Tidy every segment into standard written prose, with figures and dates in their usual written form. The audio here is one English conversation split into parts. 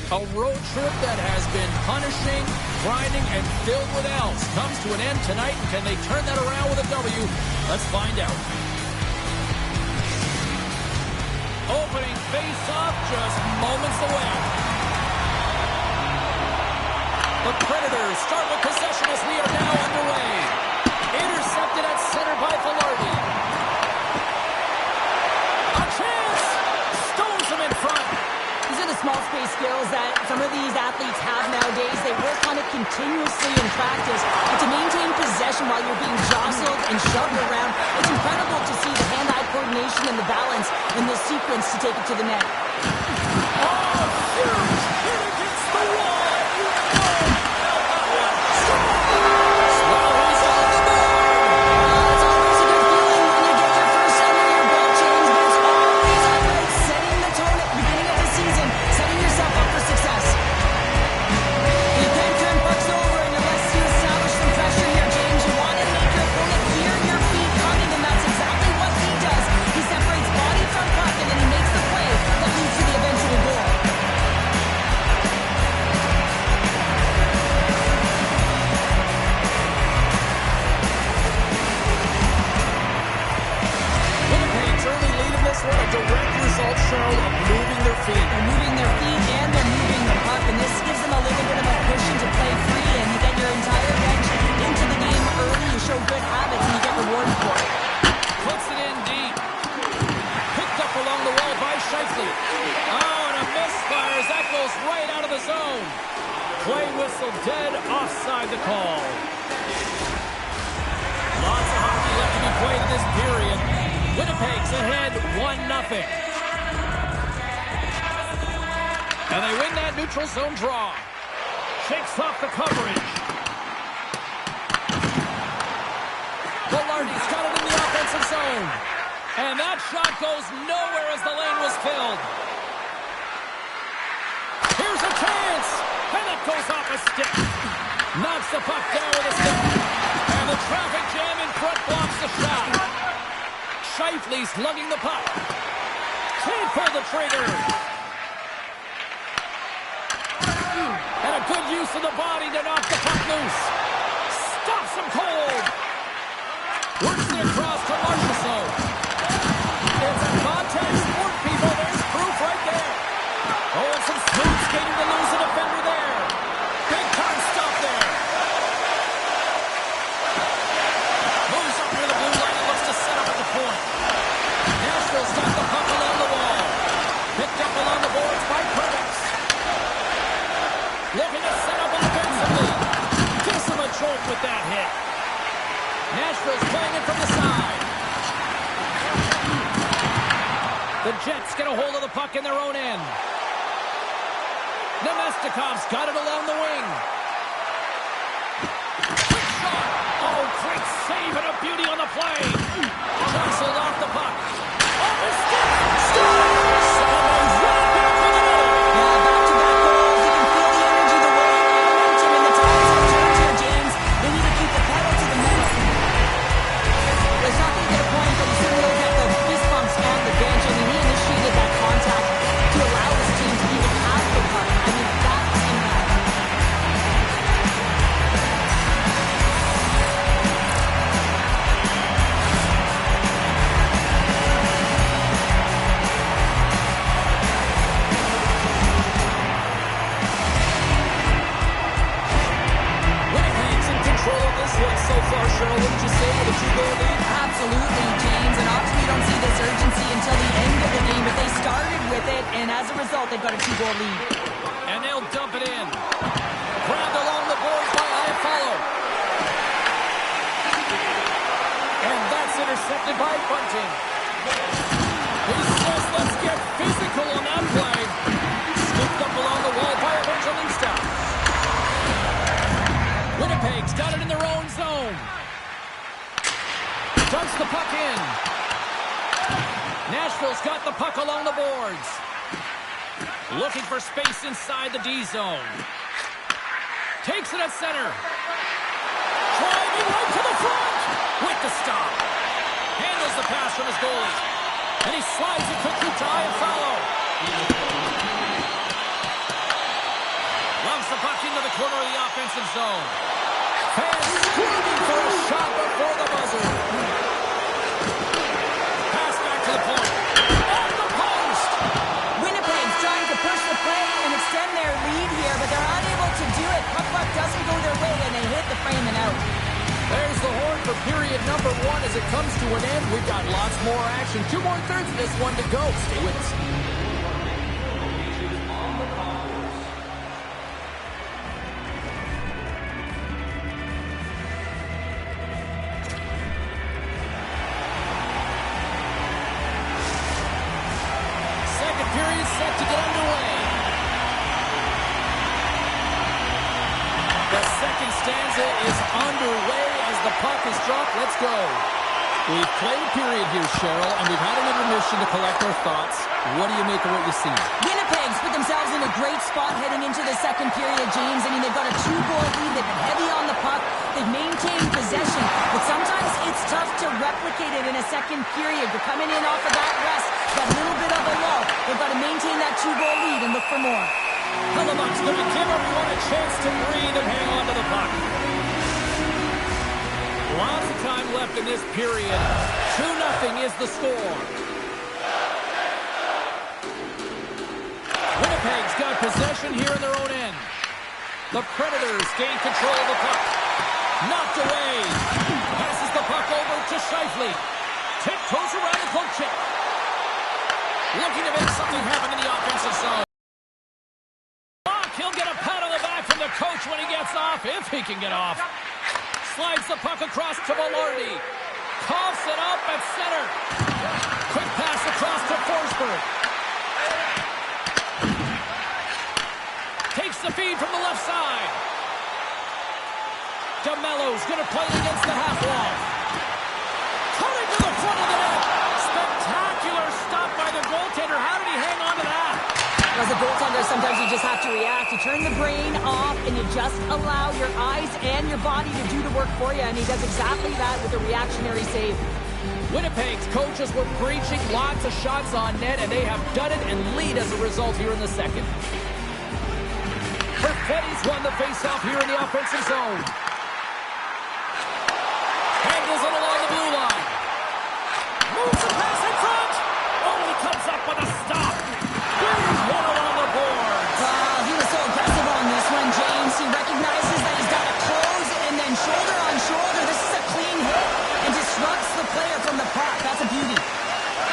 A road trip that has been punishing, grinding, and filled with L's comes to an end tonight. And can they turn that around with a W? Let's find out. Opening face-off just moments away. The Predators start with possession as we are now underway. Intercepted at center by Velarde. A chance! Stones him in front. These are the small space skills that some of these athletes have nowadays. They work on it continuously in practice. But to maintain possession while you're being jostled and shoved around, it's incredible to see the hand-eye coordination and the balance in this sequence to take it to the net. Oh, huge hit against the wall. Play whistle dead, offside the call. Lots of hockey left to be played in this period. Winnipeg's ahead 1-0. And they win that neutral zone draw. Shakes off the coverage. Velarde's got it in the offensive zone. And that shot goes nowhere as the lane was filled. Here's a chance. And it goes off a stick. Knocks the puck down with a stick. And the traffic jam in front blocks the shot. Scheifele's lugging the puck. Can't pull the trigger. And a good use of the body to knock the puck loose. Stops him cold. Works it across to Marchessault. It's a contact sport, people. There's proof right there. Oh, and some smooth skating to lose a defender there. Big time stop there. Moves up near the blue line and looks to set up at the point. Nashville's got the puck along the wall. Picked up along the boards by Curtis. Looking to set up offensively. Gives him a jolt with that hit. Nashville's playing it from the side. The Jets get a hold of the puck in their own end. Nemestikov's got it along the wing. Quick shot. Oh, quick save and a beauty on the play. Jostled off the puck. Off his stick. Salamat's right back for the net. Yeah, back-to-back goals. You can feel the energy, the way and momentum, and the times have changed here, James. They need to keep the pedal to the metal. It's not going to get a point, but you certainly don't get the fist bumps on the bench. I mean, he initiated that contact to allow his team to even have the puck. I mean, that's impact. Winnipeg's in control of this one so far, Cheryl. Wouldn't you say with a 2-goal lead? Absolutely, James. And obviously we don't see this urgency until the end of the game, but they started with it, and as a result, they've got a 2-goal lead. And they'll dump it in. Grabbed along the boards by Iafallo. And that's intercepted by Bunting. He says, let's get physical on that play. Scooped up along the wall by Evangelista. Winnipeg's got it in their own zone. Dumps the puck in. Nashville's got the puck along the boards. Looking for space inside the D zone. Takes it at center. Driving right to the front. With the stop. Handles the pass from his goalie. And he slides it quickly to Iafallo. offensive zone. Fans screaming for a shot before the buzzer. Pass back to the point. On the post! Winnipeg's trying to push the play and extend their lead here, but they're unable to do it. Puck doesn't go their way, and they hit the frame and out. There's the horn for period number 1 as it comes to an end. We've got lots more action. 2 more thirds of this one to go. Stay with us. Second period set to get underway. The second stanza is underway as the puck is dropped. Let's go. We've played a period here, Cheryl, and we've had an intermission to collect our thoughts. What do you make of what you see? Winnipeg's put themselves in a great spot heading into the second period, James. I mean, they've got a 2-goal lead. They've been heavy on the puck. They've maintained possession, but sometimes it's tough to replicate it in a second period. You're coming in off of that rest, that little bit of a lull. They've got to maintain that 2-goal lead and look for more. Salamat's going to give everyone a chance to breathe and hang on to the puck. Lots of time left in this period. 2-0 is the score. Winnipeg's got possession here in their own end. The Predators gain control of the puck. Knocked away. Passes the puck over to Scheifele. Tiptoes around the poke check. Looking to make something happen in the offensive zone. He'll get a pat on the back from the coach when he gets off, if he can get off. Slides the puck across to Velarde. Coughs it up at center. Quick pass across to Forsberg. Takes the feed from the left side. DeMello's going to play it against the half wall. Coming to the front of the net. Spectacular stop by the goaltender. How did he hang on to that? As a goaltender, sometimes you just have to react. You turn the brain off, and you just allow your eyes and your body to do the work for you, and he does exactly that with a reactionary save. Winnipeg's coaches were preaching lots of shots on net, and they have done it and lead as a result here in the second. Perfetti's won the faceoff here in the offensive zone. Handles it along the blue line. Moves the pass in front. Only comes up with a stop. Here's one along the boards. He was so aggressive on this one, James. He recognizes that he's got to close, and then shoulder on shoulder. This is a clean hit and disrupts the player from the puck. That's a beauty.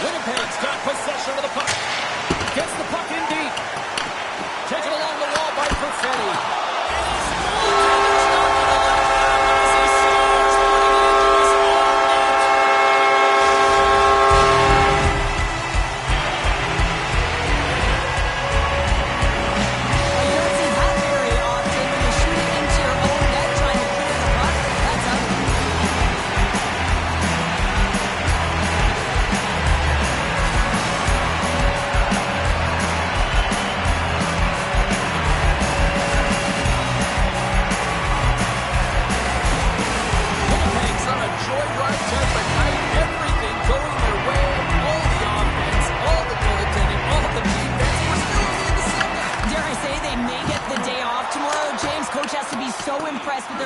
Winnipeg's got possession of the puck. Gets the puck in deep. Taken along the wall by Perfetti.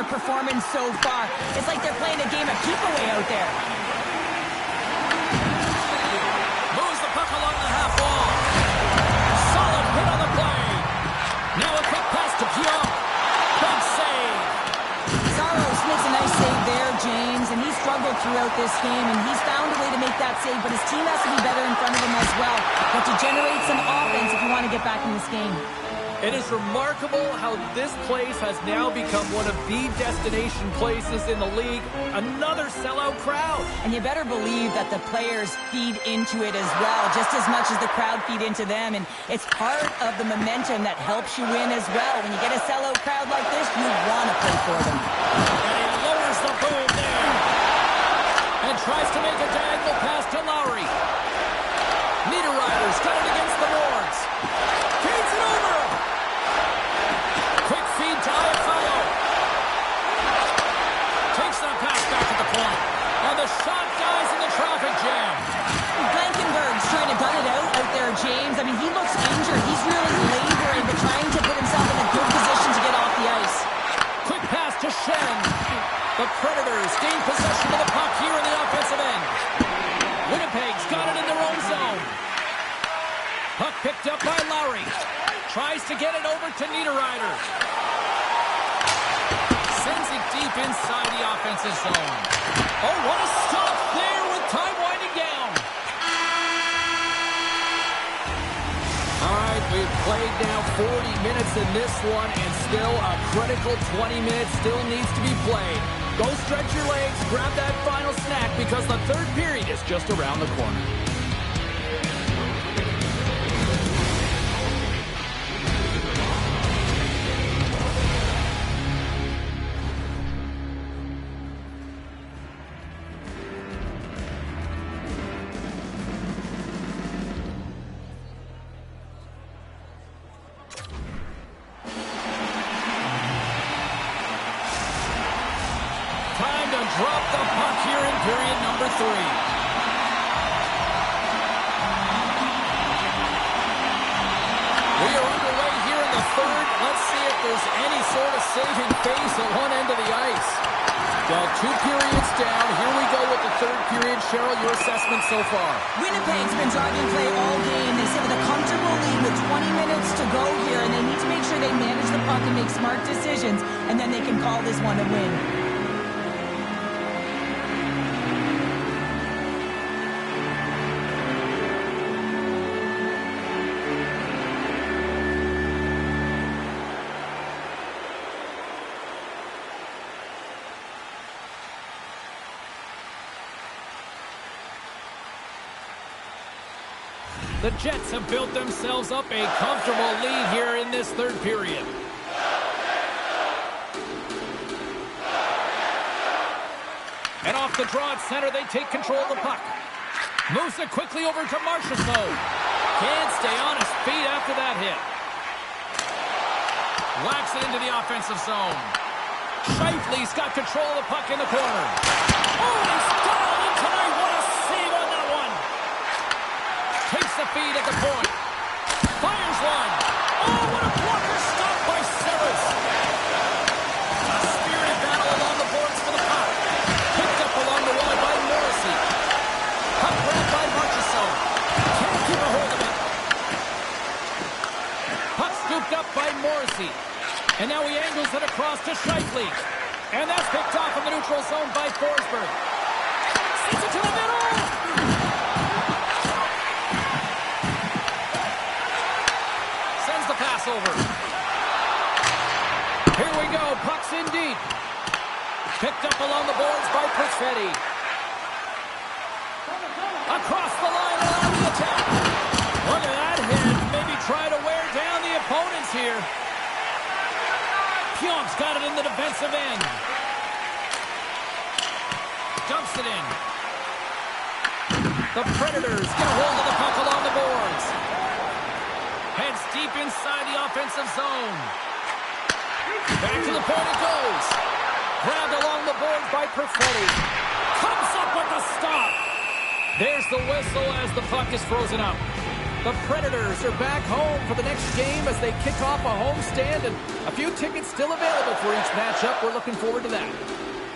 Performance so far. It's like they're playing a game of keep-away out there. Moves the puck along the half wall. Solid hit on the play. Now a quick pass to Pionk. Big save. Saros makes a nice save there, James, and he struggled throughout this game, and he's found a way to make that save, but his team has to be better in front of him as well. But to generate some offense if you want to get back in this game. It is remarkable how this place has now become one of the destination places in the league. Another sellout crowd. And you better believe that the players feed into it as well, just as much as the crowd feed into them. And it's part of the momentum that helps you win as well. When you get a sellout crowd like this, you want to play for them. And he lowers the boom there. And tries to make a diagonal pass to Lowry. Niederreiter's got it against the boards. Feeds it over. Quick feed to Iafallo. Takes that pass back at the point. And the shot dies in the traffic jam. Blankenberg's trying to gut it out there, James. I mean, he looks injured. He's really laboring, but trying to put himself in a good position to get off the ice. to Niederreiter. Sends it deep inside the offensive zone. Oh, what a stop there with time winding down. All right, we've played now 40 minutes in this one, and still a critical 20 minutes still needs to be played. Go stretch your legs, grab that final snack, because the third period is just around the corner. Drop the puck here in period number 3. We are underway here in the third. Let's see if there's any sort of saving face at one end of the ice. Well, 2 periods down. Here we go with the third period. Cheryl, your assessment so far? Winnipeg's been driving play all game. They sit with a comfortable lead with 20 minutes to go here, and they need to make sure they manage the puck and make smart decisions, and then they can call this one a win. The Jets have built themselves up a comfortable lead here in this third period. And off the draw at center, they take control of the puck. Moves it quickly over to Marchessault. Can't stay on his feet after that hit. Whacks it into the offensive zone. Scheifele's got control of the puck in the corner. Oh, he's stalled in tonight. What a save on that one. Takes the feed at the point. Fires one. Oh, what a blocker stop by Saros. A spirited battle along the boards for the puck. Picked up along the wall by Morrissey. Puck grabbed by Marchessault. Can't keep a hold of it. Puck scooped up by Morrissey. And now he angles it across to Scheifele. And that's picked off in the neutral zone by Forsberg. Sends it to the middle. Pass over. Here we go. Puck's in deep. Picked up along the boards by Perfetti. Across the line along the attack. Look at that hit. Maybe try to wear down the opponents here. Pionk's got it in the defensive end. Dumps it in. The Predators get a hold of the puck along the boards. Heads deep inside the offensive zone. Back to the point it goes. Grabbed along the boards by Perfetti. Comes up with the stop. There's the whistle as the puck is frozen up. The Predators are back home for the next game as they kick off a homestand, and a few tickets still available for each matchup. We're looking forward to that.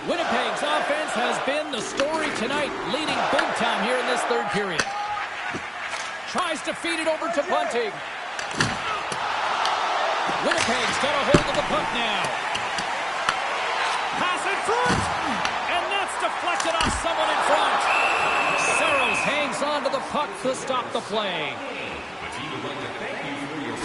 Winnipeg's offense has been the story tonight, leading big time here in this third period. Tries to feed it over to Bunting. Winnipeg's got a hold of the puck now. Pass in front! And that's deflected off someone in front. Saros hangs on to the puck to stop the play.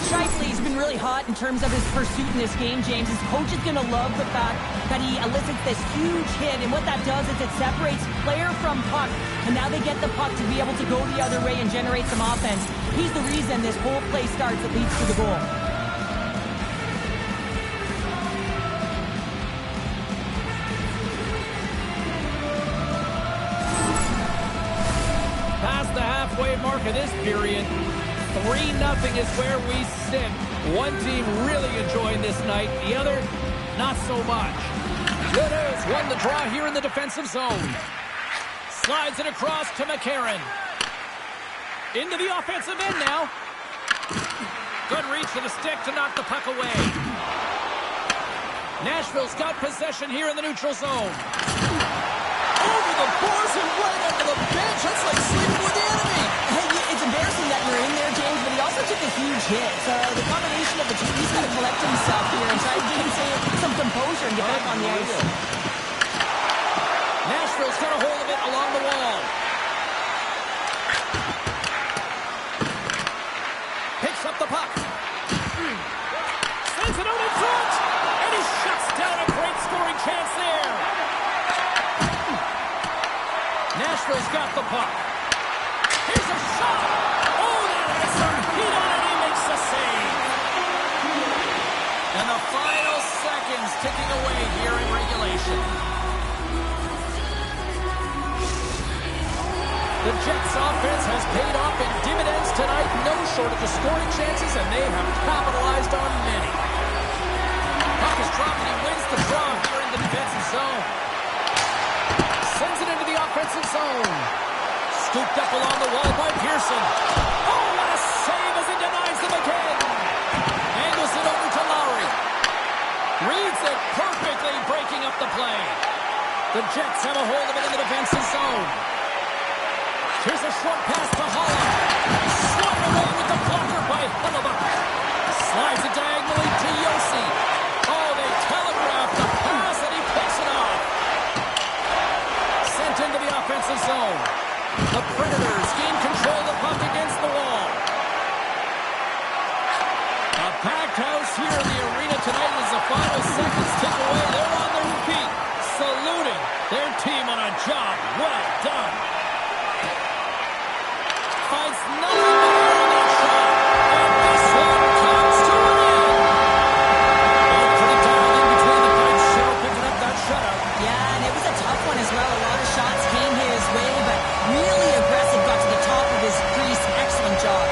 Scheifele's been really hot in terms of his pursuit in this game, James. His coach is going to love the fact that he elicits this huge hit, and what that does is it separates player from puck, and now they get the puck to be able to go the other way and generate some offense. He's the reason this whole play starts that leads to the goal. Past the halfway mark of this period, 3-0 is where we sit. One team really enjoying this night, the other, not so much. Good news, won the draw here in the defensive zone. Slides it across to McCarron. Into the offensive end now. Good reach for the stick to knock the puck away. Nashville's got possession here in the neutral zone. Over the boards and right under the bench. That's like sleeping with the enemy. Hey, it's embarrassing that you're in there, James, but he also took a huge hit. So the combination of the two, he's got to collect himself here and try to gain some composure and get back on the ice. Nashville's got a hold of it along the wall. Picks up the puck. Sends it out in front. And he shuts down a great scoring chance there. Nashville's got the puck. Here's a shot. Oh, that has some heat on it. He makes the save. And the final seconds ticking away here in regulation. The Jets' offense has paid off in dividends tonight. No shortage of scoring chances, and they have capitalized on many. Puck is dropped, and he wins the draw here in the defensive zone. Sends it into the offensive zone. Scooped up along the wall by Pearson. Oh, what a save as he denies them again. Angles it over to Lowry. Reads it perfectly, breaking up the play. The Jets have a hold of it in the defensive zone. Here's a short pass to Holland. Swung away with the blocker by Hellebuck. Slides it diagonally to Yossi. Oh, they telegraph the pass, and he picks it off. Sent into the offensive zone. The Predators gain control of the puck against the wall. A packed house here in the arena tonight as the final seconds tick away. They're on their feet, saluting their team on a job well done. Finds nothing but air in that shot. And this one comes to an end. Oh, pretty dialed in between the pipes. Cheryl picking up that shutout. Yeah, and it was a tough one as well. A lot of shots came his way, but really aggressive, got to the top of his crease. Excellent job.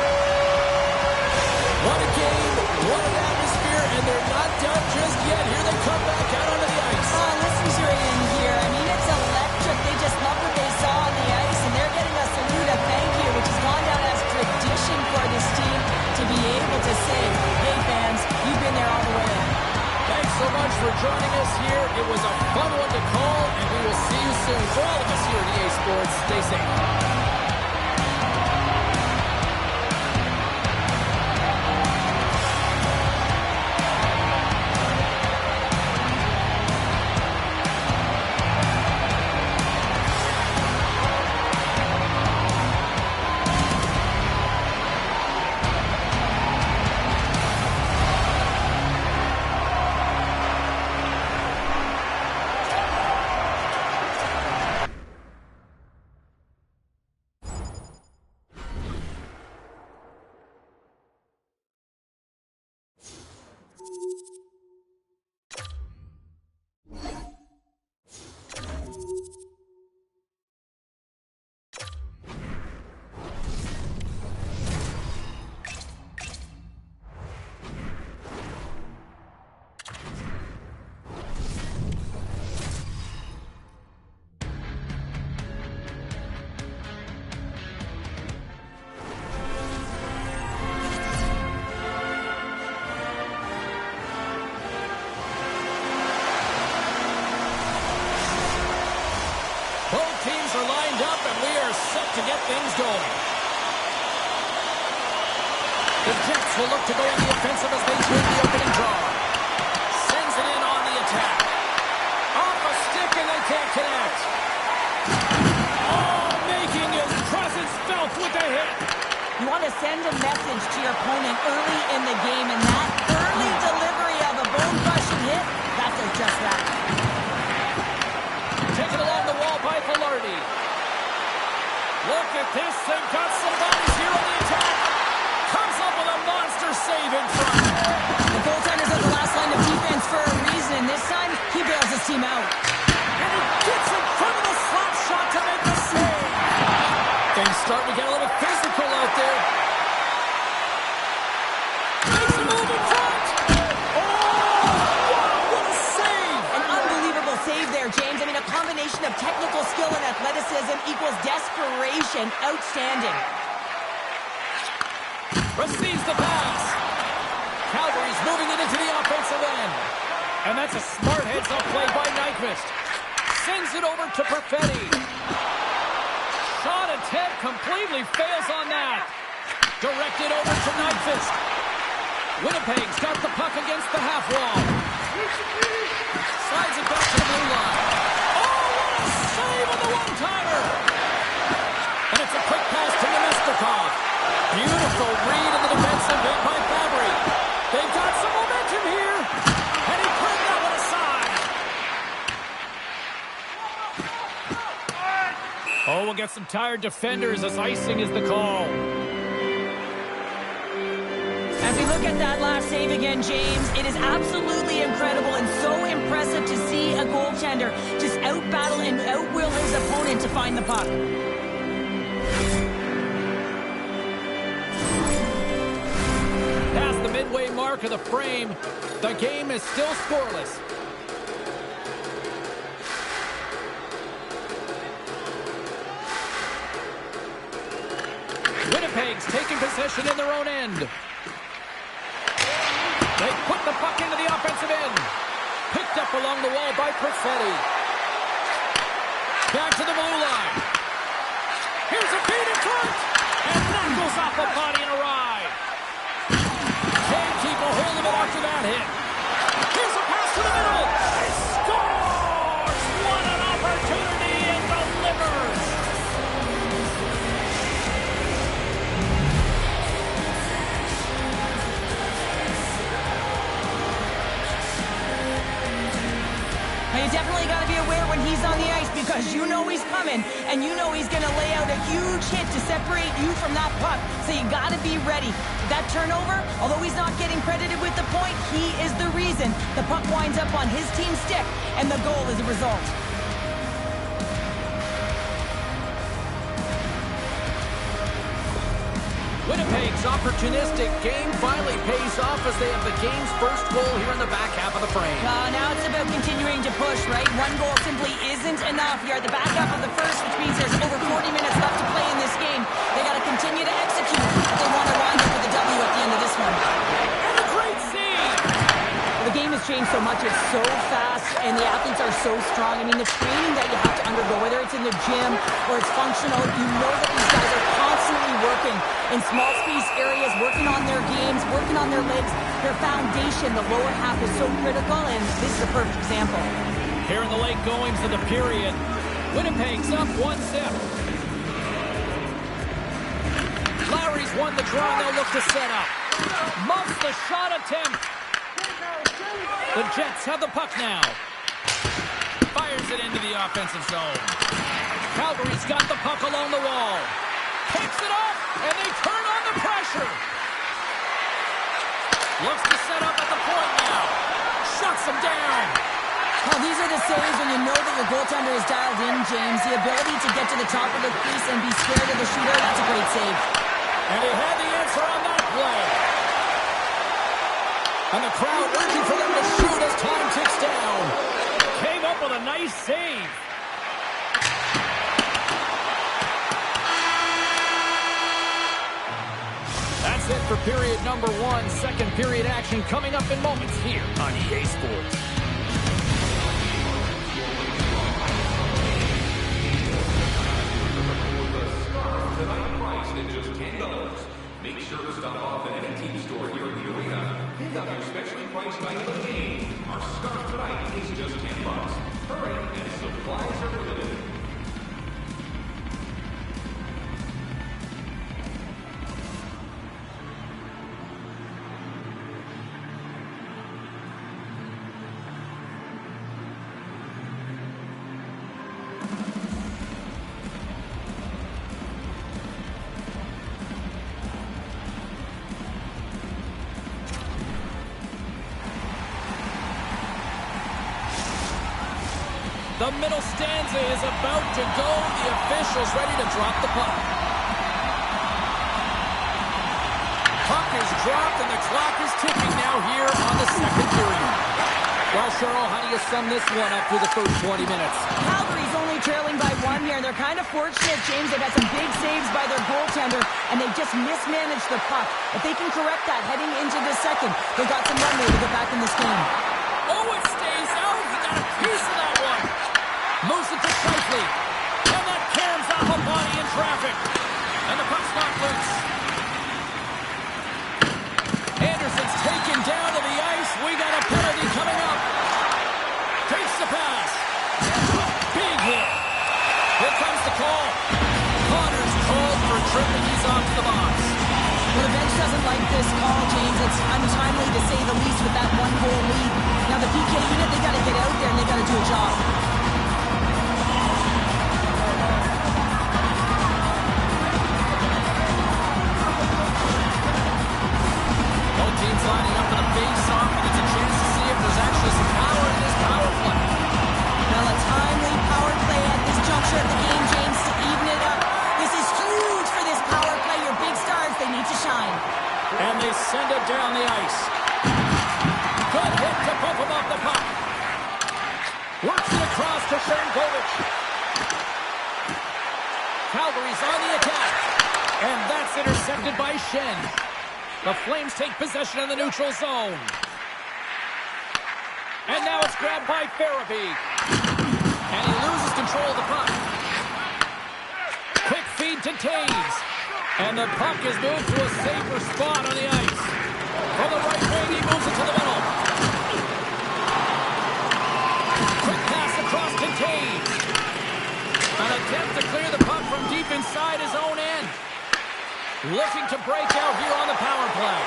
What a game, what an atmosphere, and they're not done just yet. Here they come back out onto the ice. Oh, listen to it in here. I mean, it's electric. They just love what they saw on the ice, and they're getting a salute, a thank you, which has gone down as tradition for this team to be able to say, hey, fans, you've been there all the way. Thanks so much for joining us here. It was a fun one to call, and we will see you soon. For all of us here at EA Sports, stay safe. Are lined up, and we are set to get things going. The Jets will look to go on the offensive as they take the opening draw. Sends it in on the attack. Off a stick, and they can't connect. Oh, making his presence felt with the hit. You want to send a message to your opponent early in the game, and that early delivery of a bone-crushing hit, that does just that. Taken along the wall by Velarde. Look at this. They've got some bodies here on the attack. Comes up with a monster save in front. The goaltender's at the last line of defense for a reason. This time, he bails his team out. And he gets in front of the slap shot to make the save. Things starting to get a little physical out there. Makes a move in front. Save there, James. I mean, a combination of technical skill and athleticism equals desperation. Outstanding. Receives the pass. Calgary's moving it into the offensive end. And that's a smart heads-up play by Nyquist. Sends it over to Perfetti. Shot attempt completely fails on that. Directed over to Nyquist. Winnipeg's got the puck against the half wall. Slides it back to the blue line. Oh, what a save on the one-timer! And it's a quick pass to Nemestikov. Beautiful read in the defensive end by Fabry. They've got some momentum here. And he put that one aside. Oh, we'll get some tired defenders as icing is the call. As we look at that last save again, James, it is absolutely incredible and so impressive to see a goaltender just out-battle and out-will his opponent to find the puck. Past the midway mark of the frame, the game is still scoreless. Winnipeg's taking possession in their own end. They put the puck into the offensive end. Picked up along the wall by Perfetti. Back to the blue line. Here's a feed in front. And that goes off a body and a ride. Can't keep a hold of it after that hit. Here's a pass to the middle. He scores! What an opportunity and delivers. Now you definitely got to be aware when he's on the ice because you know he's coming and you know he's going to lay out a huge hit to separate you from that puck. So you got to be ready. That turnover, although he's not getting credited with the point, he is the reason the puck winds up on his team's stick and the goal is a result. Winnipeg's opportunistic game finally pays off as they have the game's first goal here in the back half of the frame. Now it's about continuing to push, right? One goal simply isn't enough. You're at the back half of the first, which means there's over 40 minutes left to play in this game. They got to continue to execute if they want to wind up with a W at the end of this one. And a great save! The game has changed so much. It's so fast, and the athletes are so strong. I mean, the training that you have to undergo, whether it's in the gym or it's functional, you know that these guys are constantly working in small space areas, working on their games, working on their legs. Their foundation, the lower half, is so critical, and this is a perfect example. Here in the late goings of the period, Winnipeg's up 1-0. Lowry's won the draw, and they'll look to set up. Muffs the shot attempt. The Jets have the puck now. Fires it into the offensive zone. Calgary's got the puck along the wall. Picks it up, and they turn on the pressure. Looks to set up at the point now. Shuts them down. Well, these are the saves when you know that your goaltender is dialed in, James. The ability to get to the top of the crease and be scared of the shooter, that's a great save. And he had the answer on that play. And the crowd urging for them to shoot as time ticks down. Came up with a nice save. That's it for period number one. Second period action coming up in moments here on EA Sports. Tonight priced at just $10. Make sure to stop off at any team store here in the arena. Pick up your specially priced item of the game. Our scarf tonight is just $10. Hurry, and supplies are limited. The middle stanza is about to go. The official's ready to drop the puck. Puck is dropped and the clock is ticking now here on the second period. Well, Cheryl, how do you sum this one up through the first 20 minutes? Calgary's only trailing by one here, and they're kind of fortunate, James. They've had some big saves by their goaltender, and they've just mismanaged the puck. If they can correct that heading into the second, they've got some runway to get back in this game. Oh, it stays out. He got a piece of that one. Moves it to Shifley. And that cams off a body in traffic. And the puck's knocked loose. dribbling these off to the box. Well, the bench doesn't like this call, James. It's untimely to say the least with that one-goal lead. Now the PK unit, they got to get out there and they got to do a job. Both teams lining up for the face-off, and it's a chance to see if there's actually some power in this power play. Well, a timely power play at this juncture of the game, James, to even it up. This is huge for this power play. Your big stars, they need to shine. And they send it down the ice. Good hit to bump him off the puck. Works it across to Sharangovich. Calgary's on the attack. And that's intercepted by Shen. The Flames take possession in the neutral zone. And now it's grabbed by Farabee. And he loses control of the puck. Quick feed to Taves. And the puck is moved to a safer spot on the ice. From the right wing, he moves it to the middle. Quick pass across to Taves. An attempt to clear the puck from deep inside his own end. Looking to break out here on the power play.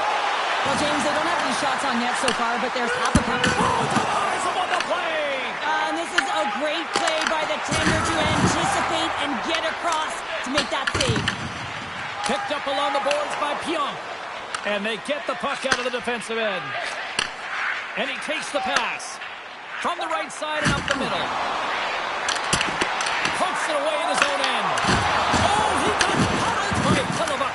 Well, James, they don't have any shots on net so far, but there's half a puck. Oh, to the eyes above the play! And this is a great play by the tender to anticipate and get across to make that save. Picked up along the boards by Pionk. And they get the puck out of the defensive end. And he takes the pass. From the right side and up the middle. Pokes it away in his own end. Oh, he got covered by Salamat.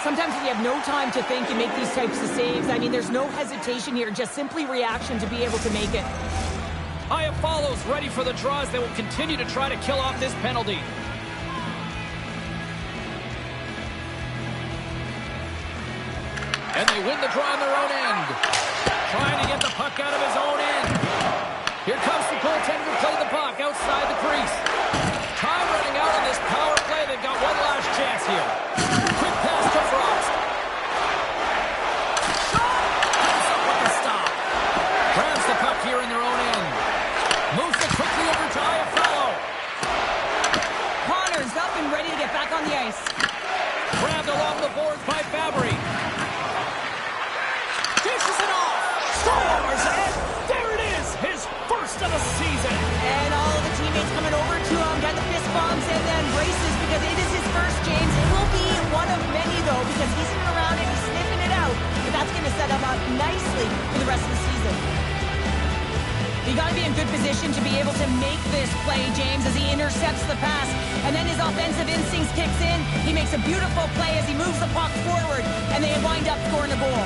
Sometimes when you have no time to think, you make these types of saves. I mean, there's no hesitation here, just simply reaction to be able to make it. Aya follows, ready for the draws. They will continue to try to kill off this penalty. And they win the draw on their own end. Trying to get the puck out of his own end. Here comes the goaltender to play the puck outside the crease. Time running out on this power play. They've got one last chance here. Quick pass to Frost. Shot! Comes up with a stop. Grabs the puck here in their own end. Moves it quickly over to Iafallo. Connor's up and ready to get back on the ice. Grabbed along the boards by Fabry. Dishes it off. Scores! And there it is! His first of the season. And all of the teammates coming over to him, got the fist bumps and then braces because it is his first, James. It will be one of many, though, because he's sitting around and he's sniffing it out. But that's going to set him up nicely for the rest of the season. You got to be in good position to be able to make this play, James, as he intercepts the pass. And then his offensive instincts kicks in. He makes a beautiful play as he moves the puck forward, and they wind up scoring a goal.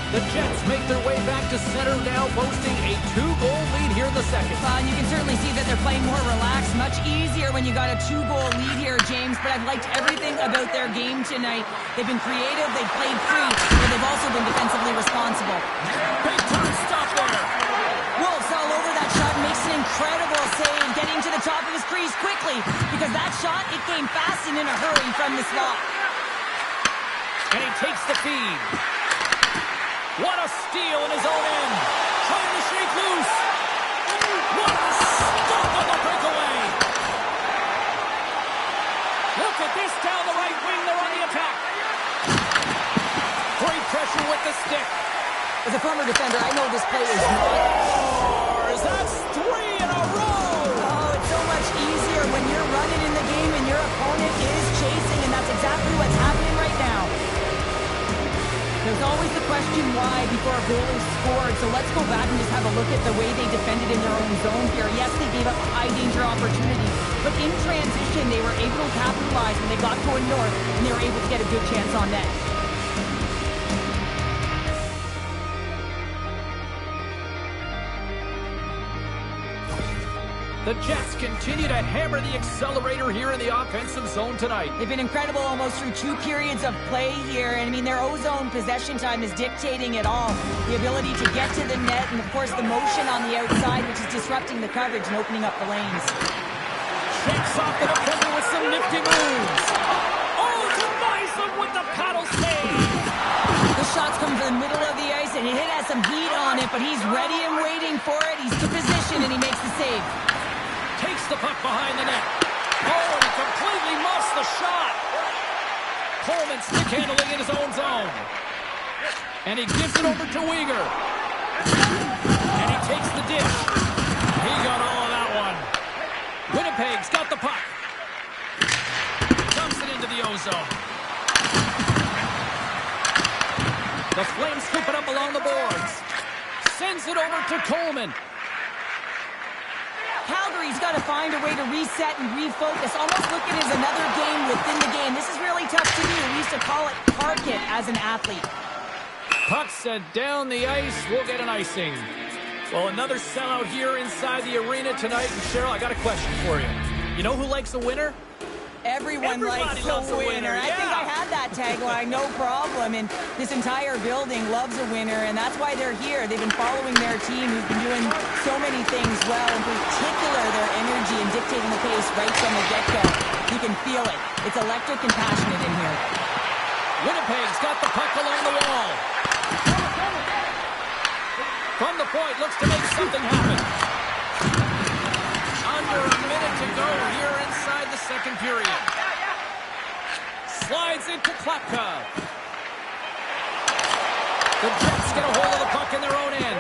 The Jets make their way back to center now, boasting a 2-goal lead here in the second. And you can certainly see that they're playing more relaxed, much easier when you got a 2-goal lead here, James. But I've liked everything about their game tonight. They've been creative, they've played free, but they've also been defensively responsible. Big time stop there. Wolf's all over that shot and makes an incredible save, getting to the top of his crease quickly, because that shot, it came fast and in a hurry from the slot. And he takes the feed. What a steal in his own end. Trying to shake loose. What a stop on the breakaway. Look at this down the right wing. They're on the attack. Great pressure with the stick. As a former defender, I know this play is not... That's 3 in a row. Oh, it's so much easier when you're running in the game and your opponent is chasing, and that's exactly what's happening right now. There's always the question why before a goal is scored, so let's go back and just have a look at the way they defended in their own zone here. Yes, they gave up a high-danger opportunity, but in transition, they were able to capitalize when they got going north, and they were able to get a good chance on net. The Jets continue to hammer the accelerator here in the offensive zone tonight. They've been incredible almost through 2 periods of play here. And I mean, their O-zone possession time is dictating it all. The ability to get to the net and, of course, the motion on the outside, which is disrupting the coverage and opening up the lanes. Shakes off the defender with some nifty moves. Oh, denies them with the paddle save. The shots come from the middle of the ice, and it has some heat on it, but he's ready and waiting for it. He's to position, and he makes the save. Takes the puck behind the net. Oh, and he completely muffs the shot. Coleman stick handling in his own zone. And he gives it over to Uyghur. And he takes the dish. He got all of that one. Winnipeg's got the puck. Dumps it into the ozone. The Flames scoop it up along the boards. Sends it over to Coleman. Calgary's got to find a way to reset and refocus, almost look at it as another game within the game. This is really tough to do. We used to call it park it as an athlete. Puck set down the ice. We'll get an icing. Well, another sellout here inside the arena tonight. And Cheryl, I got a question for you. You know who likes a winner? Everybody likes a winner. Yeah. I think I had that tagline, no problem. And this entire building loves a winner, and that's why they're here. They've been following their team, who's been doing so many things well, in particular their energy and dictating the pace right from the get-go. You can feel it. It's electric and passionate in here. Winnipeg's got the puck along the wall. From the point, looks to make something happen. Under a minute to go here inside the second period. Slides into Klapka. The Jets get a hold of the puck in their own end.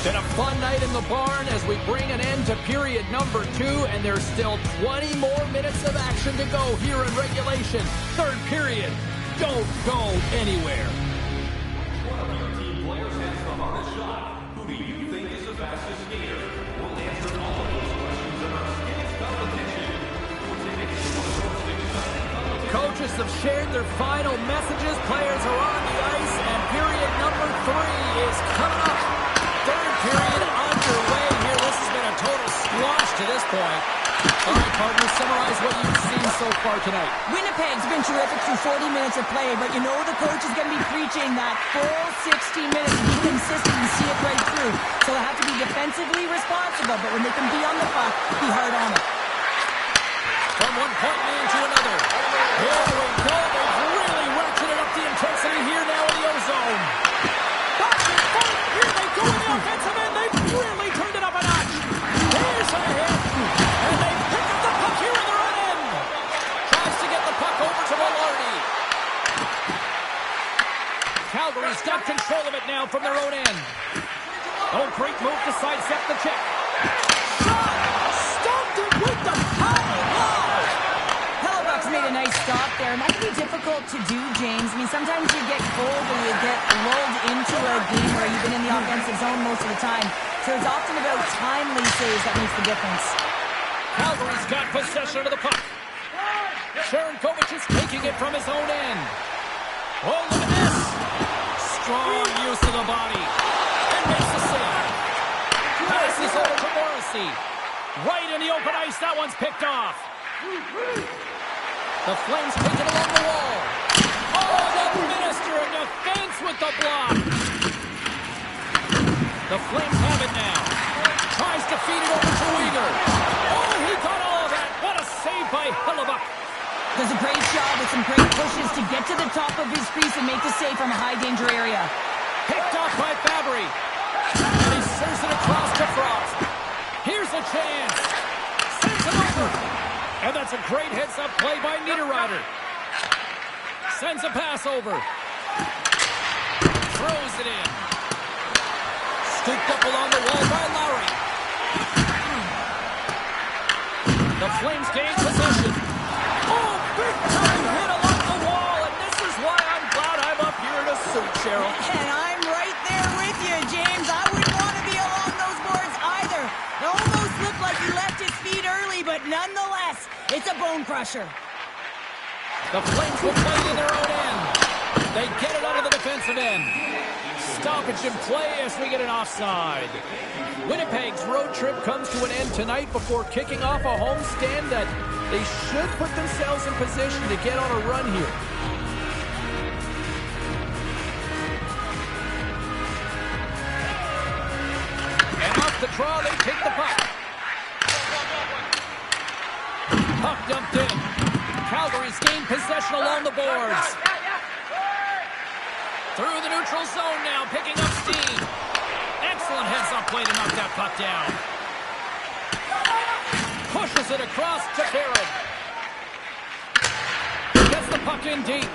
Been a fun night in the barn as we bring an end to period number 2, and there's still 20 more minutes of action to go here in regulation. Third period. Don't go anywhere. One of your team players has the hardest shot. Who do you think is the fastest skater? We'll answer all of those questions in our skills competition. For tickets to one of our skills competition. Coaches have shared their final messages. Players are on the ice, and period number 3 is coming up. Third period underway here. This has been a total squash to this point. All right, partners, summarize what you've seen so far tonight. Winnipeg's been terrific through 40 minutes of play, but you know the coach is going to be preaching that full 60 minutes to be consistent and see it right through. So they have to be defensively responsible, but when they can be on the puck, be hard on it. From one point man to another. Here we go. They've really ratcheted up the intensity here now in the ozone. Here they go in the offensive end. They've really turned it up a notch. Here's a hit. And they pick up the puck here in their own end. Tries to get the puck over to Velarde. Calgary's got control of it now from their own end. Oh, great move to sidestep the check. Shot! Stopped it with the power. Hellebuck's made a nice stop there. It might be difficult to do, James. I mean, sometimes you get cold or you get lulled into a game where you've been in the offensive zone most of the time. So it's often about timely saves that makes the difference. Calgary's got possession of the puck. Sharankovic is taking it from his own end. Oh, look at this. Strong use of the body. And makes the save. Passes over to Morrissey. Right in the open ice. That one's picked off. The Flames take it along the wall. Oh, the Minister in defense with the block. The Flames have it now. Tries to feed it over to Uyghur. Oh, he got all of that. What a save by Hellebuck. Does a great job with some great pushes to get to the top of his crease and make the save from a high-danger area. Picked off by Fabry. And he serves it across to Frost. Here's a chance. Sends it over. And that's a great heads-up play by Niederreiter. Sends a pass over. Throws it in. Scooped up along the wall by Lowry. The Flames gain possession. Oh, big-time hit along the wall. And this is why I'm glad I'm up here in a suit, Cheryl. And I'm right there with you, James. I wouldn't want to be along those boards either. It almost looked like he left his feet early, but nonetheless, it's a bone crusher. The Flames will play it in their own end. They get it out of the defensive end. Stoppage in play as we get an offside. Winnipeg's road trip comes to an end tonight before kicking off a homestand that they should put themselves in position to get on a run here. And off the draw, they take the puck. Puck dumped in. Calgary's gained possession along the boards. Through the neutral zone now, picking up steam. Excellent heads-up play to knock that puck down. Pushes it across to Barron. Gets the puck in deep.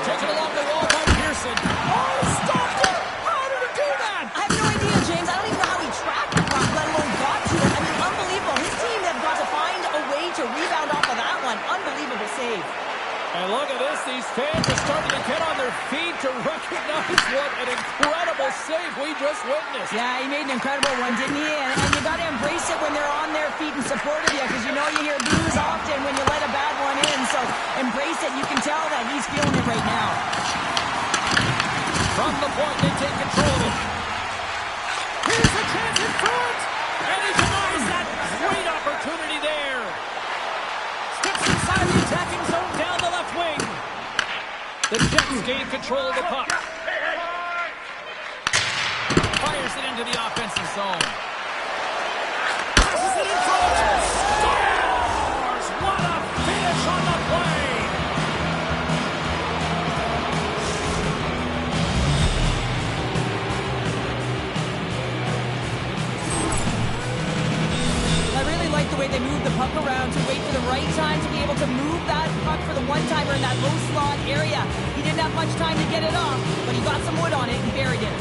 Taken along the wall by Pearson. Oh, stopped it! How did it do that? I have no idea, James. I don't even know how he tracked the puck, let alone got to it. I mean, unbelievable. His team have got to find a way to rebound off of that one. Unbelievable save. And look at this. These fans are starting to get on their feet to recognize what an incredible save we just witnessed. Yeah, he made an incredible one, didn't he? And you got to embrace it when they're on their feet in support of you, because you know you hear boos often when you let a bad one in. So embrace it. You can tell that he's feeling it right now. From the point, they take control of it. Here's the chance in front. And he denies that. Great opportunity there. Steps inside the attacking zone down the left wing. The Jets gain control of the puck. Fires it into the offensive zone. Passes it in front. Scores! What a finish on the play! I really like the way they move the puck around to wait for the right time to be able to move that puck for the one-timer in that low slot area. He didn't have much time to get it off, but he got some wood on it and buried it.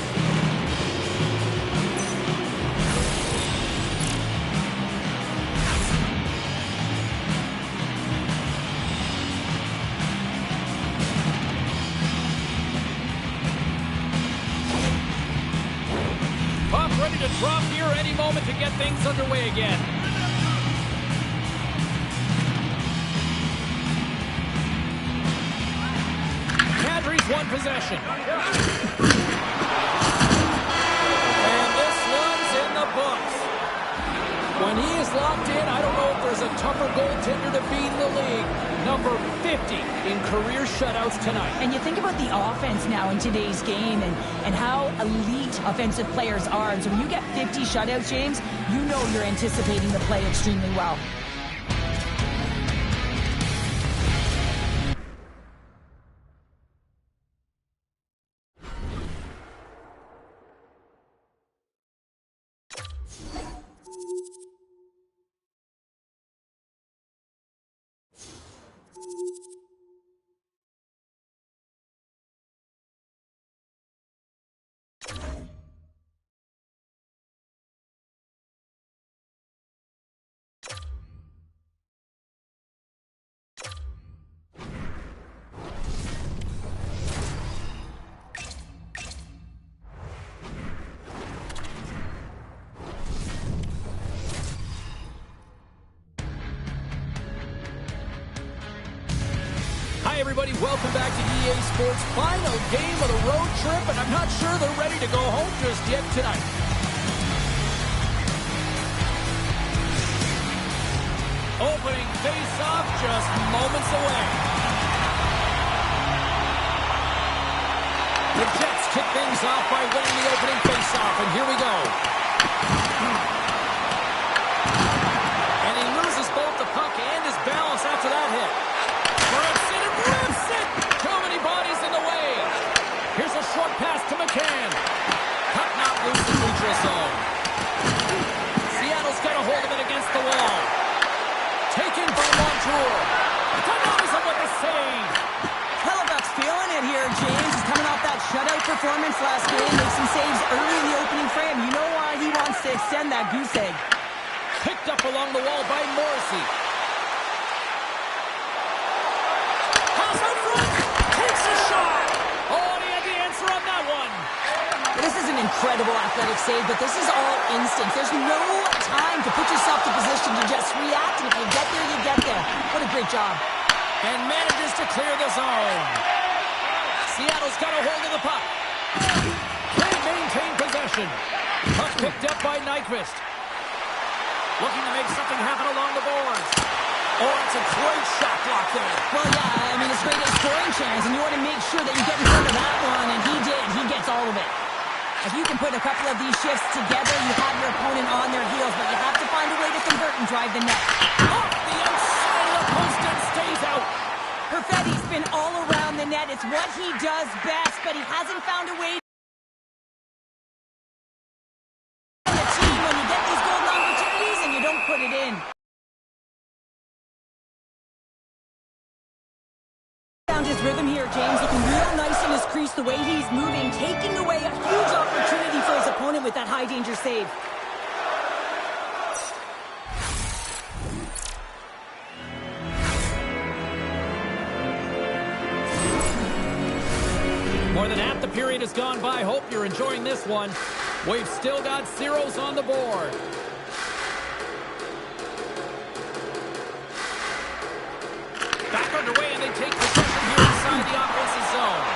Puck ready to drop here any moment to get things underway again. Kadri's won possession. And this one's in the books. When he is locked in, I don't know if there's a tougher goaltender to beat in the league. Number 50 in career shutouts tonight. And you think about the offense now in today's game and how elite offensive players are. And so when you get 50 shutouts, James, you know you're anticipating the play extremely well. Hi, everybody. Welcome back to EA Sports' final game of the road trip, and I'm not sure they're ready to go home just yet tonight. Opening face-off just moments away. The Jets kick things off by winning the opening face-off, and here we go. And he loses both the puck and his balance after that hit. Rips it! Too many bodies in the way. Here's a short pass to McCann. Puck not loose in neutral zone. Seattle's got a hold of it against the wall. Taken by Montour. Denies him with the save. Hellebuck's feeling it here, James. He's coming off that shutout performance last game. Makes some saves early in the opening frame. You know why he wants to extend that goose egg. Picked up along the wall by Morrissey. Takes a shot. Oh, and he had the answer on that one. This is an incredible athletic save, but this is all instinct. There's no time to put yourself to position to just react, and if you get there, you get there. What a great job. And manages to clear the zone. Seattle's got a hold of the puck. Can't maintain possession. Puck picked up by Nyquist. Looking to make something happen along the boards. Oh, it's a great shot block there. Well, yeah, I mean, it's great at scoring chance, and you want to make sure that you get in front of that one, and he did. He gets all of it. If you can put a couple of these shifts together, you have your opponent on their heels, but you have to find a way to convert and drive the net. Off the outside of the post and possession all around the net. It's what he does best, but he hasn't found a way on the team when you get these golden opportunities and you don't put it in. Found his rhythm here, James. Looking real nice in his crease, the way he's moving, taking away a huge opportunity for his opponent with that high-danger save. More than half the period has gone by. Hope you're enjoying this one. We've still got zeros on the board. Back underway, and they take possession here inside the offensive zone.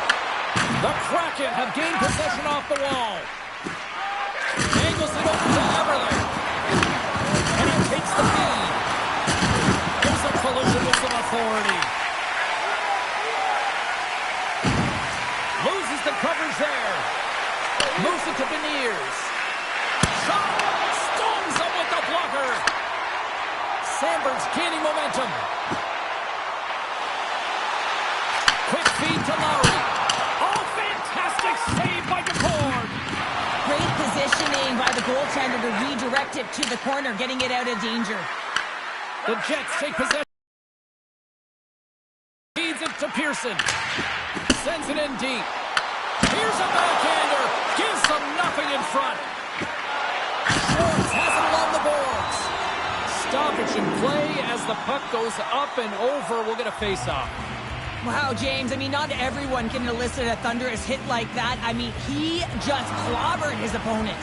The Kraken have gained possession off the wall. Angles it over to Everly. And he takes the feed. There's a collision with some authority. Loses the coverage there. Moves it to Beniers. Shot. Stones him with the blocker. Sandberg's gaining momentum. Quick feed to Lowry. Oh, fantastic save by DeCord. Great positioning by the goaltender to redirect it to the corner, getting it out of danger. The Jets take possession. Feeds it to Pearson. Sends it in deep. Here's a backhander. Gives them nothing in front. Schwartz has it along the boards. Stoppage in play as the puck goes up and over. We'll get a face-off. Wow, James, I mean, not everyone can elicit a thunderous hit like that. I mean, he just clobbered his opponent.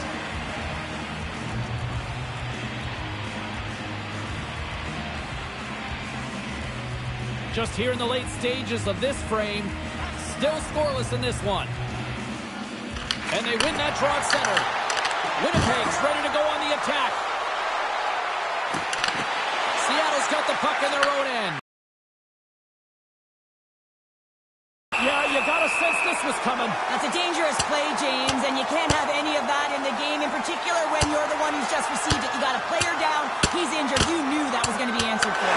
Just here in the late stages of this frame, still scoreless in this one. And they win that draw at center. Winnipeg's ready to go on the attack. Seattle's got the puck in their own end. Yeah, you gotta sense this was coming. That's a dangerous play, James, and you can't have any of that in the game, in particular when you're the one who's just received it. You got a player down, he's injured. You knew that was going to be answered for.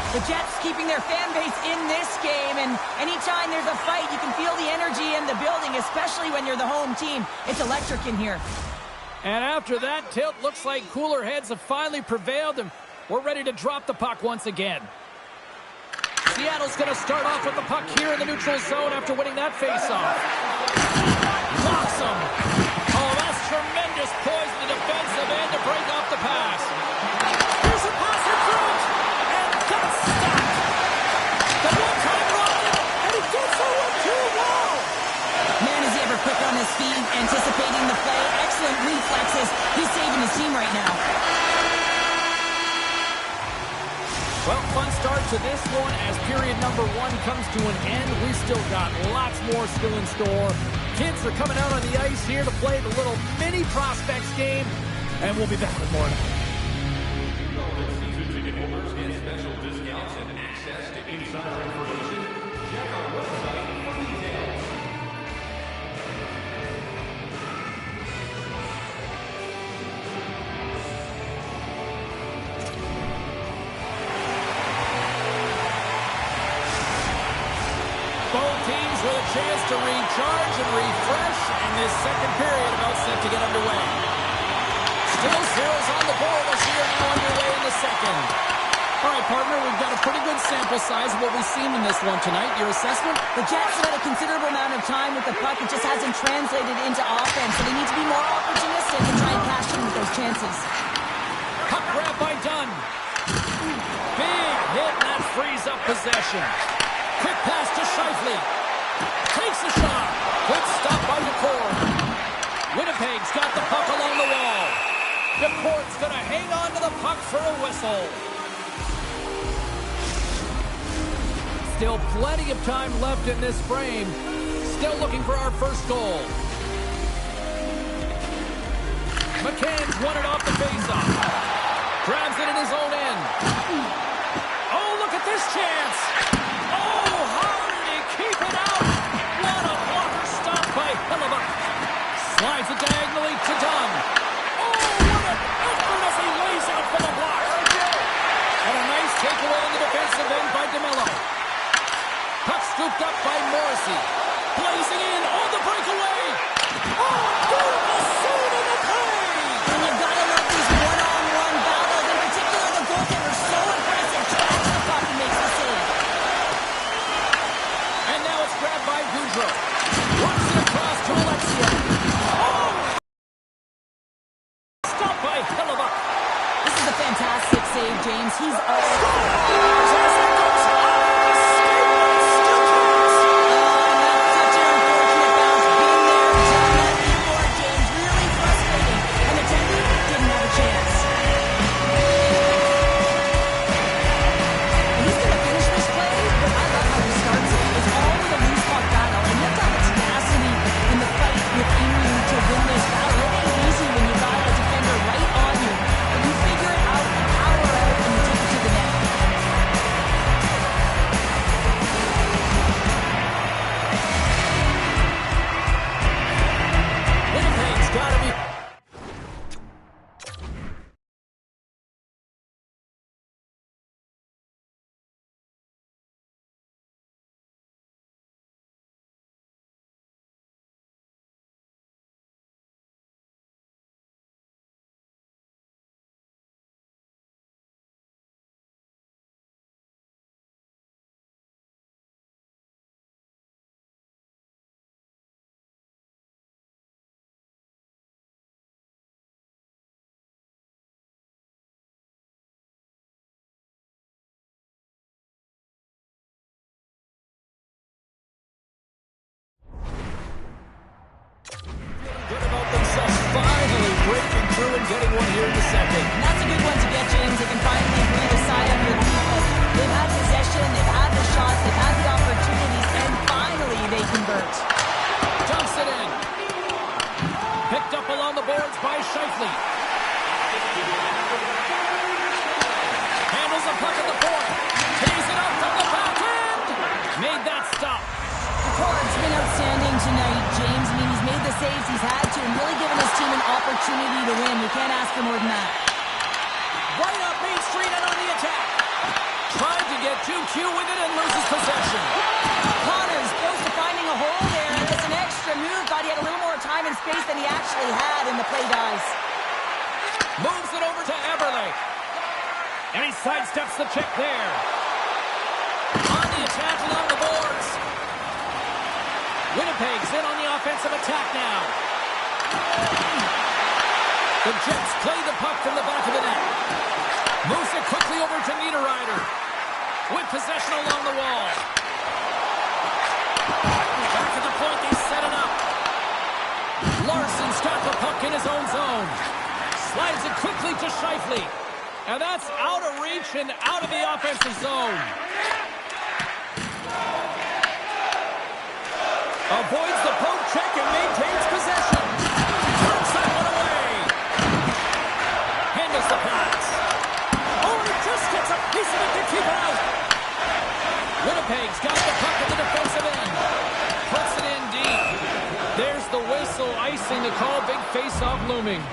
The Jets keeping their fan base in this game, and anytime there's a fight, you can feel the energy in the building, especially when you're the home team. It's electric in here. And after that tilt, looks like cooler heads have finally prevailed, and we're ready to drop the puck once again. Seattle's going to start off with the puck here in the neutral zone after winning that faceoff. Locks him. Oh, that's tremendous poise in the defensive end to break off the pass. Here's a pass in front. Got stopped. The one-time run, and he gets the 1-2. Wow! Man, is he ever quick on his feet, anticipating the play. Excellent reflexes. He's saving his team right now. Well, fun start to this one as period number 1 comes to an end. We've still got lots more still in store. Kids are coming out on the ice here to play the little mini prospects game, and we'll be back with more. Season ticket holders get special discounts and access to insider information. Check our website for details. Both teams with a chance to recharge and refresh, and this second period about set to get underway. Still zeros on the board as we are now underway in the second. All right, partner, we've got a pretty good sample size of what we've seen in this one tonight. Your assessment? The Jets have had a considerable amount of time with the puck. It just hasn't translated into offense, so they need to be more opportunistic and try and cash in with those chances. Puck grab by Dunn. Big hit, and that frees up possession. Quick pass to Scheifele. Takes a shot. Good stop by DeCord. Winnipeg's got the puck along the wall. DeCord's going to hang on to the puck for a whistle. Still plenty of time left in this frame. Still looking for our first goal. McCann's won it off the faceoff. Grabs it in his own end. Oh, look at this chance. Oh, how did he keep it out? What a fantastic save, James. He's all... Good about themselves finally breaking through and getting one here in the second. And that's a good one to get, James. They can finally breathe a sigh of relief as they've had possession, they've had the shots, they've had the opportunities, and finally they convert. Dumps it in. Picked up along the boards by Scheifele. Handles the puck at the point. Tees it up from the back end. Made that stop. Picard's been outstanding tonight, James. I mean, he's made the saves he's had to and really given his team an opportunity to win. You can't ask for more than that. Right up Main Street and on the attack. Tried to get too cute with it and loses possession. Connors close to finding a hole there, and it's an extra move. Thought he had a little more time and space than he actually had, and the play dies. Moves it over to Eberle. And he sidesteps the check there. On the attack along the boards. Winnipeg's in on the offensive attack now. The Jets play the puck from the back of the net. Moves it quickly over to Niederreiter. With possession along the wall. Back to the point, they set it up. Larson's got the puck in his own zone. Slides it quickly to Scheifele. And that's out of reach and out of the offensive zone. Avoids the poke check and maintains possession. Turns that one away. Handles the pass. Oh, and he just gets a piece of it to keep it out. Winnipeg's got the puck at the defensive end. Puts it in deep. There's the whistle, icing the call. Big face-off looming.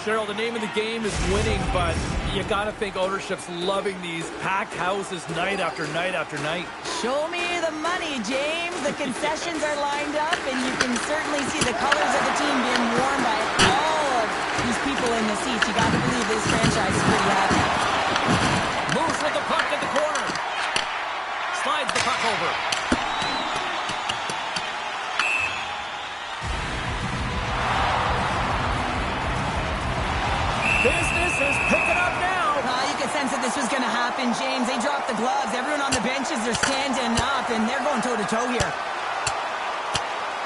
Cheryl, the name of the game is winning, but you got to think ownership's loving these packed houses night after night after night. Show me the money, James. The concessions are lined up, and you can certainly see the colors of the team being worn by all of these people in the seats. You got to believe this franchise is pretty happy. Moves with the puck at the corner. Slides the puck over. Business is picking up now. You could sense that this was going to happen, James. They dropped the gloves. Everyone on the benches are standing up, and they're going toe-to-toe here.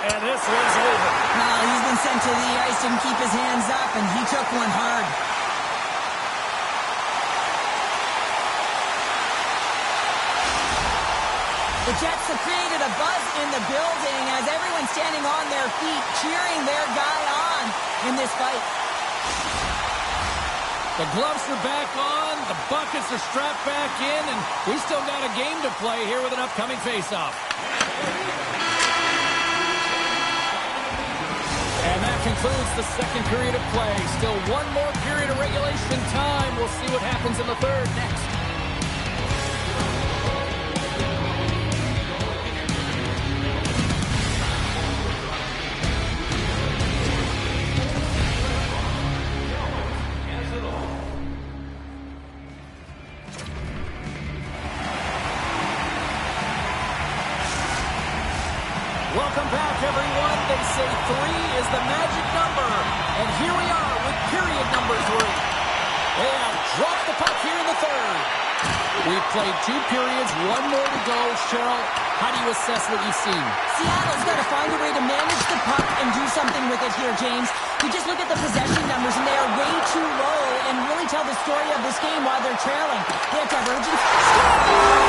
And this one's over. He's been sent to the ice, didn't keep his hands up, and he took one hard. The Jets have created a buzz in the building as everyone's standing on their feet, cheering their guy on in this fight. The gloves are back on, the buckets are strapped back in, and we still got a game to play here with an upcoming face-off. And that concludes the second period of play. Still one more period of regulation time. We'll see what happens in the third next. Welcome back, everyone. They say 3 is the magic number. And here we are with period number 3. They have dropped the puck here in the third. We've played 2 periods, 1 more to go. Cheryl, how do you assess what you've seen? Seattle's got to find a way to manage the puck and do something with it here, James. You just look at the possession numbers, and they are way too low and really tell the story of this game while they're trailing. They have to have urgency.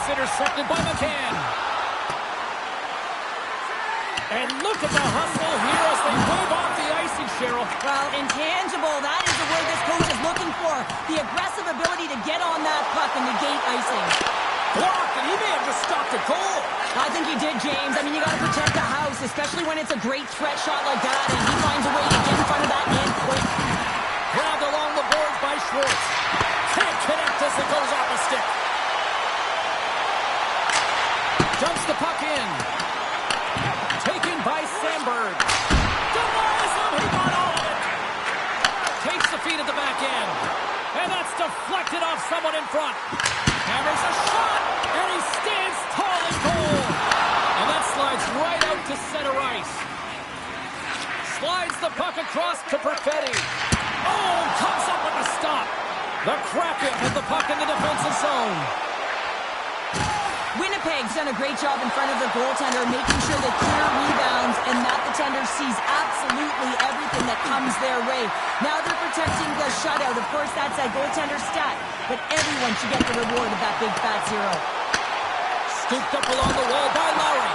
Intercepted by McCann. And look at the hustle here as they move off the icing, Cheryl. Well, intangible, that is the word this coach is looking for. The aggressive ability to get on that puck and negate icing. Blocked, and he may have just stopped a goal. I think he did, James. I mean, you got to protect the house, especially when it's a great threat shot like that, and he finds a way to get in front of that net quick. Grabbed along the boards by Schwartz. Can't connect as it goes off the stick. Dumps the puck in. Taken by Sandberg. Denies him. He got all of it. Takes the feed at the back end. And that's deflected off someone in front. Hammers a shot. And he stands tall in goal. And that slides right out to center ice. Slides the puck across to Perfetti. Oh, comes up with a stop. The Kraken has the puck in the defensive zone. Winnipeg's done a great job in front of their goaltender, making sure they clear rebounds and that the tender sees absolutely everything that comes their way. Now they're protecting the shutout. Of course, that's a goaltender stat, but everyone should get the reward of that big fat zero. Scooped up along the wall by Lowry.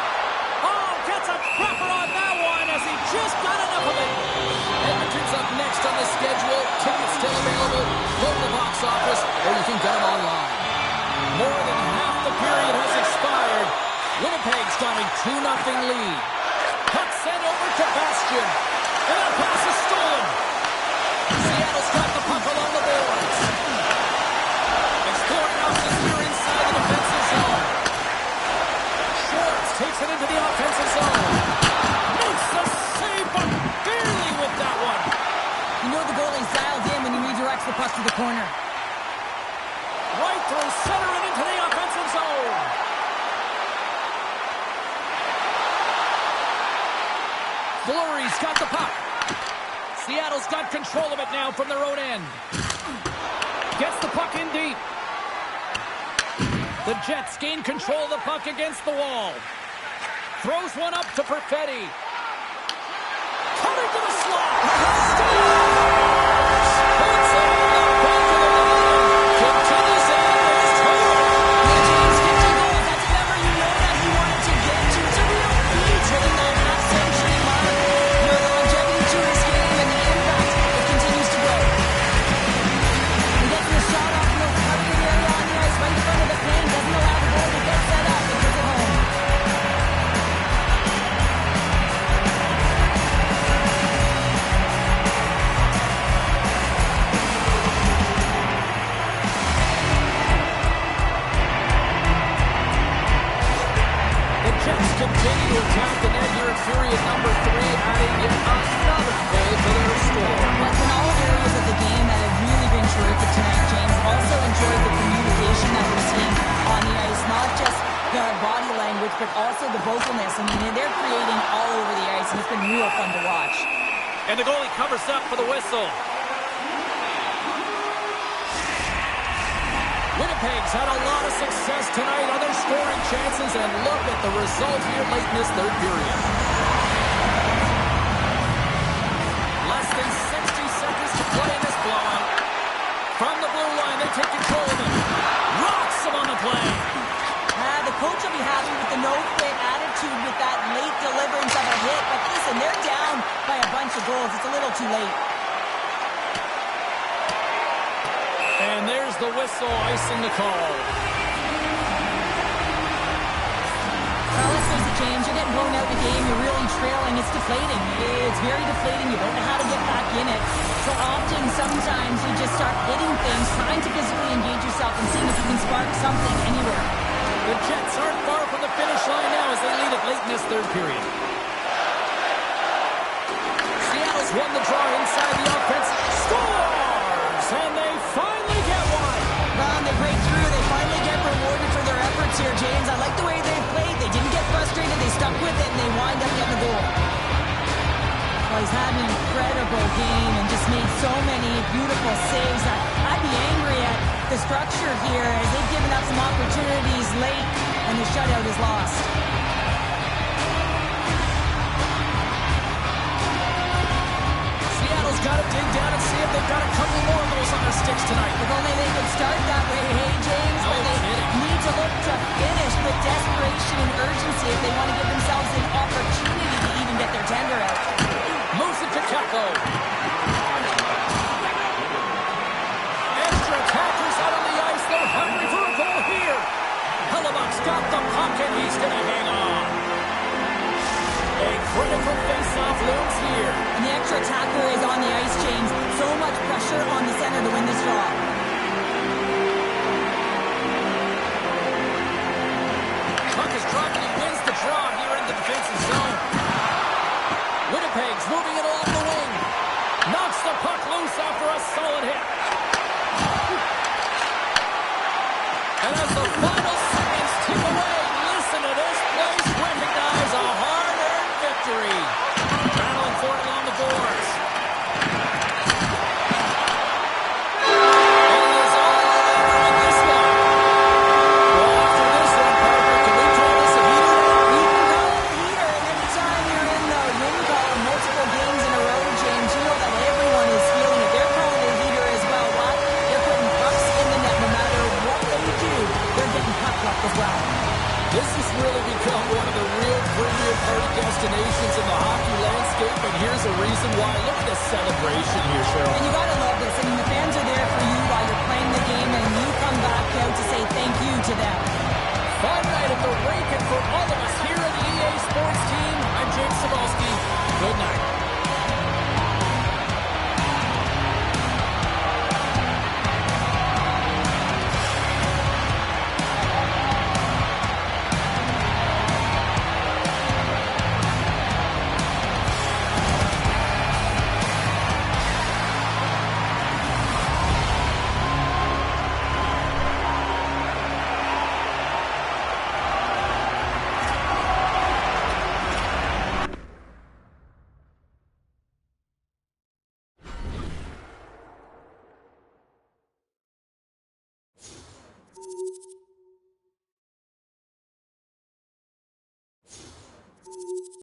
Oh, gets a cropper on that one as he just got enough of it. Edmonton's up next on the schedule. Tickets still available. Go to the box office, or you can get them online. More than half the period has expired. Winnipeg's got a 2-0 lead. Puck sent over to Bastian. And that pass is stolen. Seattle's got the puck along the boards. Exploring options here inside the defensive zone. Schwartz takes it into the offensive zone. Makes the save, but barely with that one. You know the goalie's dialed in when he redirects the puck to the corner. Right through center and into the offensive zone. Fleury's got the puck. Seattle's got control of it now from their own end. Gets the puck in deep. The Jets gain control of the puck against the wall. Throws one up to Perfetti. Coming to the slot. Puts it on the back of the line. Continues it. James, 50 goals, that's a number you know that he wanted to get to. It's a real feat hitting that half-century mark. The longevity to his game and the impact, it continues to grow. He gets the shot off the target area on the ice right in front of the paint. Doesn't allow the goal to get set up and puts it home. Continue to attack the net here at period number 3, adding yet another goal to their score. That's in all areas of the game that have really been terrific tonight, James. Also enjoyed the communication that we're seeing on the ice. Not just the body language, but also the vocalness. I mean, they're creating all over the ice, and it's been real fun to watch. And the goalie covers up for the whistle. Winnipeg Winnipeg's had a lot of success tonight on their scoring chances, and look at the result here late in this third period. Less than 60 seconds to play in this blowout. From the blue line, they take control of it. Rocks them on the play. The coach will be happy with the no-quit attitude with that late deliverance of a hit. But listen, they're down by a bunch of goals. It's a little too late. And there's the whistle, icing the call. Let's face it, James, you're getting blown out of the game. You're really trailing. It's deflating. It's very deflating. You don't know how to get back in it. So often, sometimes you just start hitting things, trying to physically engage yourself and seeing if you can spark something anywhere. The Jets aren't far from the finish line now as they lead it late in this third period. Seattle's won the draw inside the offense. Scores! And they finally get one. They break through. They finally get rewarded for their efforts here, James. I like the way they played. They didn't get frustrated. They stuck with it, and they wind up getting a goal. Well, he's had an incredible game and just made so many beautiful saves. I'd be angry at the structure here as they've given up some opportunities late, and the shutout is lost. Seattle's got to dig down and see if they've got a couple more of those on their sticks tonight. If only they could start that way, hey, James, No but they kidding. need to look to finish with desperation and urgency if they want to give themselves an opportunity to even get their tender out. Moves it to Kepko. Extra attackers out on the ice. They're hungry for a goal here. Salamat's got the puck and he's going to hang on. A critical face-off looms here. And the extra attacker is on the ice, James. So much pressure on the center to win this draw. Puck is dropped and he wins the draw here in the defensive zone. Winnipeg's moving it along the wing. Knocks the puck loose after a solid hit. And as the final seconds tick away, listen to this place recognize a hard-earned victory. Battling for it along the boards. And he is all over in this one. Well, after this one, Patrick, can we call this a heater? You can call it a heater, and anytime you're in the win column multiple games in a row, James, you know that everyone is feeling it. They're calling it a heater as well. Why? They're putting pucks in the net no matter what they do. They're getting puck luck as well. This has really become one of the real premium party destinations in the hockey landscape, and here's a reason why. Look at the celebration here, Cheryl. And you gotta love this. I mean, the fans are there for you while you're playing the game, and you come back out to say thank you to them. Fun night at the rink, and for all of us here at the EA Sports team, I'm James Cebulski. Good night.